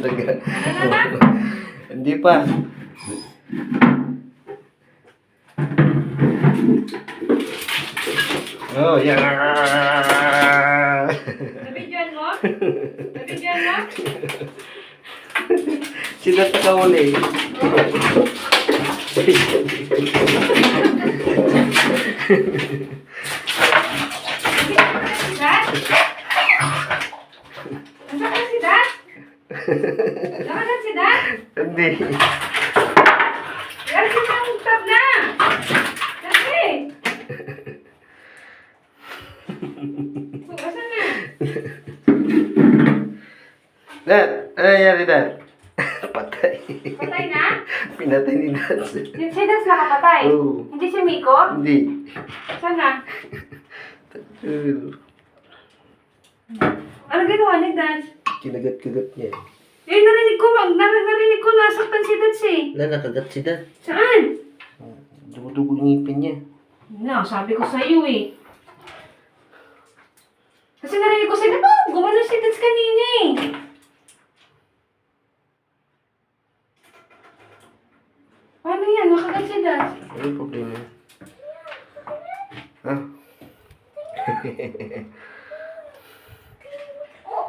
talaga. Hindi pa. Oh, yeah. Nabidyan mo? Nabidyan mo? Sino ka uli? Nasaan si Dad? Nasaan si Dad? Hindi. Yan si Dad, stop na! Kasi! Asan na? Dad, ano nangyari, Dad? Patay. Patay na? Pinatay ni Dad. Yung si Dad nakapatay? Oo. Hindi si Miko? Hindi. Saan na? Ano ginawa ni Dad? Kinagat-kagat niya. Eh, narinig ko, nasaktan si Dad eh. Wala, nakagat si Dad. Saan? Dugo-dugo yung ngipin niya. No, sabi ko sa'yo eh. Kasi narinig ko si Dad, oh, gumano si Dad kanina eh. Paano yan? Makagat si Dad. Ano yung problema? Ha?